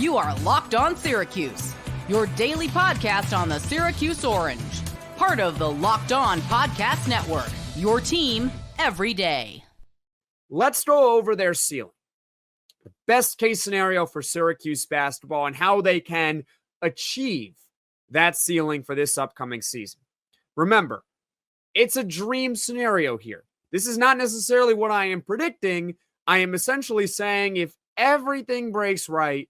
You are Locked On Syracuse, your daily podcast on the Syracuse Orange. Part of the Locked On Podcast Network, your team every day. Let's go over their ceiling. The best case scenario for Syracuse basketball and how they can achieve that ceiling for this upcoming season. Remember, it's a dream scenario here. This is not necessarily what I am predicting. I am essentially saying if everything breaks right,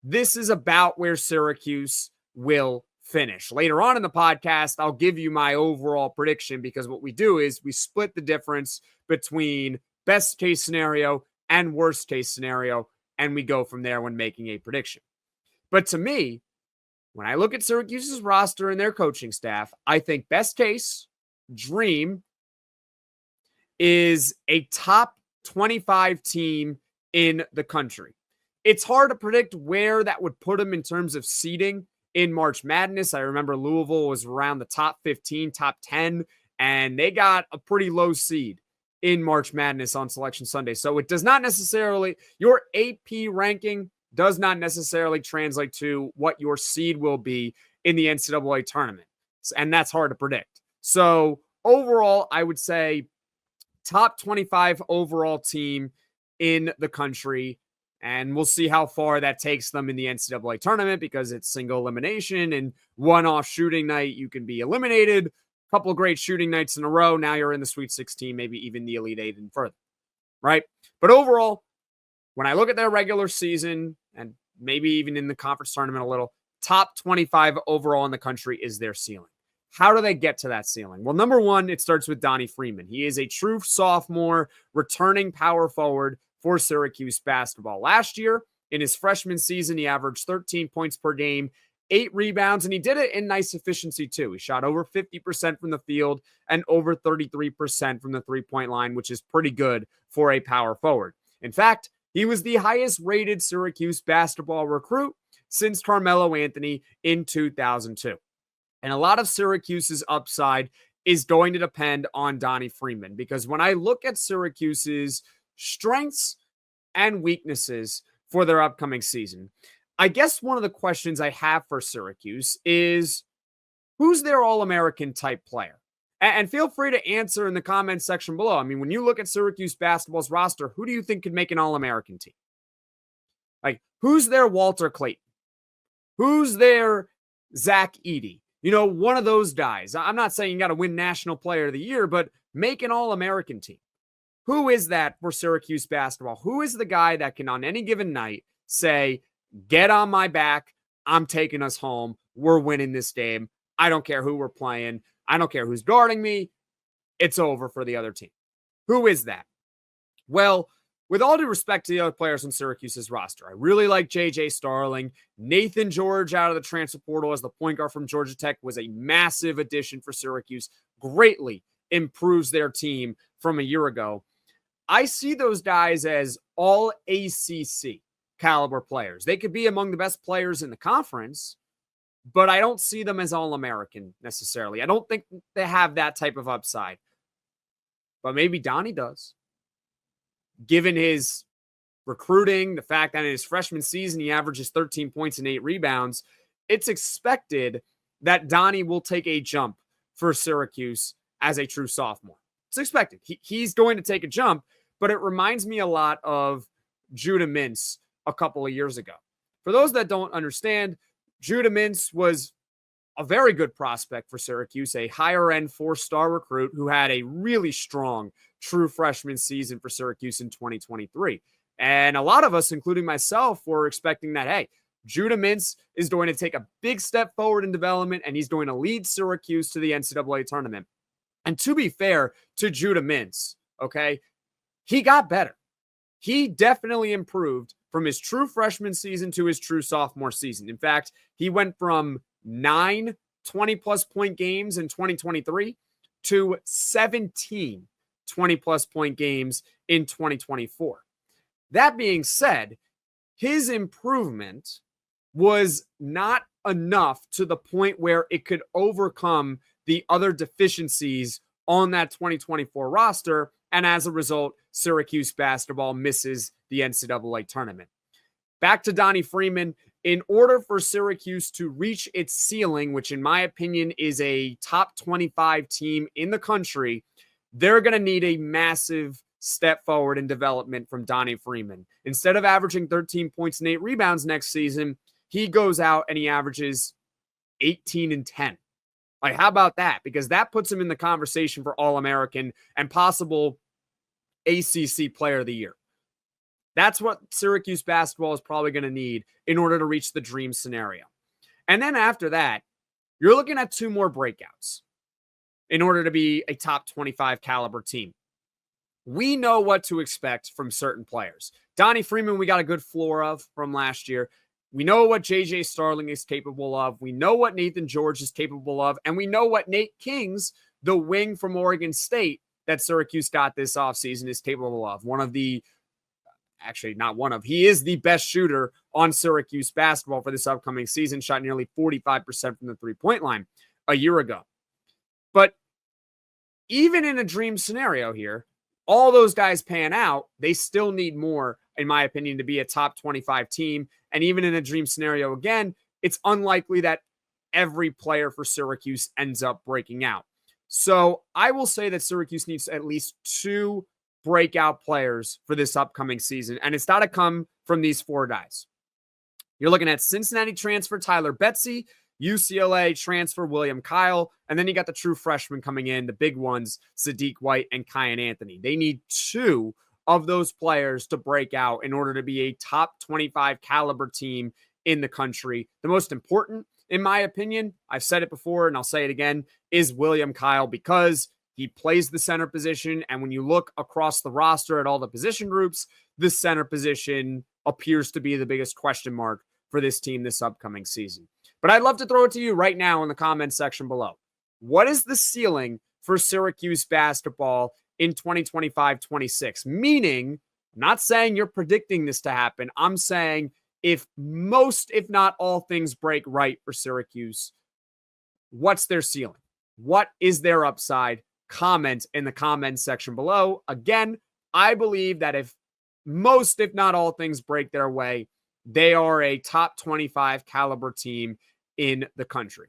this is about where Syracuse will finish. Later on in the podcast, I'll give you my overall prediction because what we do is we split the difference between best case scenario and worst case scenario, and we go from there when making a prediction. But to me, when I look at Syracuse's roster and their coaching staff, I think best case, dream, is a top 25 team in the country. It's hard to predict where that would put them in terms of seeding in March Madness. I remember Louisville was around the top 15, top 10, and they got a pretty low seed in March Madness on Selection Sunday. So it does not necessarily, your AP ranking does not necessarily translate to what your seed will be in the NCAA tournament. And that's hard to predict. So overall, I would say top 25 overall team in the country. And we'll see how far that takes them in the NCAA tournament because it's single elimination and one-off shooting night. You can be eliminated. A couple of great shooting nights in a row. Now you're in the Sweet 16, maybe even the Elite Eight and further, right? But overall, when I look at their regular season and maybe even in the conference tournament a little, top 25 overall in the country is their ceiling. How do they get to that ceiling? Well, number one, it starts with Donnie Freeman. He is a true sophomore, returning power forward for Syracuse basketball. Last year, in his freshman season, he averaged 13 points per game, 8 rebounds, and he did it in nice efficiency too. He shot over 50% from the field and over 33% from the three-point line, which is pretty good for a power forward. In fact, he was the highest-rated Syracuse basketball recruit since Carmelo Anthony in 2002. And a lot of Syracuse's upside is going to depend on Donnie Freeman because when I look at Syracuse's strengths and weaknesses for their upcoming season, I guess one of the questions I have for Syracuse is who's their All-American type player? And feel free to answer in the comments section below. I mean, when you look at Syracuse basketball's roster, who do you think could make an All-American team? Like, who's their Walter Clayton? Who's their Zach Edey? You know, one of those guys. I'm not saying you got to win National Player of the Year, but make an All-American team. Who is that for Syracuse basketball? Who is the guy that can, on any given night, say, get on my back, I'm taking us home, we're winning this game, I don't care who we're playing, I don't care who's guarding me, it's over for the other team? Who is that? Well, with all due respect to the other players on Syracuse's roster, I really like J.J. Starling. Naithan George out of the transfer portal as the point guard from Georgia Tech was a massive addition for Syracuse, greatly improves their team from a year ago. I see those guys as all ACC caliber players. They could be among the best players in the conference, but I don't see them as All-American necessarily. I don't think they have that type of upside. But maybe Donnie does. Given his recruiting, the fact that in his freshman season he averages 13 points and 8 rebounds, it's expected that Donnie will take a jump for Syracuse as a true sophomore. It's expected. He's going to take a jump, but it reminds me a lot of Judah Mintz a couple of years ago. For those that don't understand, Judah Mintz was a very good prospect for Syracuse, a higher-end 4-star recruit who had a really strong true freshman season for Syracuse in 2023. And a lot of us, including myself, were expecting that, hey, Judah Mintz is going to take a big step forward in development, and he's going to lead Syracuse to the NCAA tournament. And to be fair to Judah Mintz, okay, he got better. He definitely improved from his true freshman season to his true sophomore season. In fact, he went from 9 20-plus point games in 2023 to 17 20-plus point games in 2024. That being said, his improvement was not enough to the point where it could overcome the other deficiencies on that 2024 roster, and as a result, Syracuse basketball misses the NCAA tournament. Back to Donnie Freeman. in order for Syracuse to reach its ceiling, which in my opinion is a top 25 team in the country, they're going to need a massive step forward in development from Donnie Freeman. Instead of averaging 13 points and 8 rebounds next season, he goes out and he averages 18 and 10. Like, how about that? Because that puts him in the conversation for All-American and possible ACC Player of the Year. That's what Syracuse basketball is probably going to need in order to reach the dream scenario. And then after that, you're looking at 2 more breakouts in order to be a top 25 caliber team. We know what to expect from certain players. Donnie Freeman, we got a good floor of from last year. We know what J.J. Starling is capable of. We know what Naithan George is capable of. And we know what Nate Kings, the wing from Oregon State that Syracuse got this offseason, is capable of. He is the best shooter on Syracuse basketball for this upcoming season. Shot nearly 45% from the three-point line a year ago. But even in a dream scenario here, all those guys pan out, they still need more, in my opinion, to be a top 25 team. And even in a dream scenario, again, it's unlikely that every player for Syracuse ends up breaking out. So I will say that Syracuse needs at least 2 breakout players for this upcoming season. And it's got to come from these 4 guys. You're looking at Cincinnati transfer Tyler Betsy, UCLA transfer William Kyle, and then you got the true freshmen coming in, the big ones, Sadiq White and Kyan Anthony. They need 2 of those players to break out in order to be a top 25 caliber team in the country. The most important, in my opinion, I've said it before and I'll say it again, is William Kyle, because he plays the center position. And when you look across the roster at all the position groups, the center position appears to be the biggest question mark for this team this upcoming season. But I'd love to throw it to you right now in the comments section below. What is the ceiling for Syracuse basketball in 2025-26? Meaning, I'm not saying you're predicting this to happen. I'm saying if not all things break right for Syracuse, what's their ceiling? What is their upside? Comment in the comments section below. Again, I believe that if not all things break their way, they are a top 25 caliber team in the country.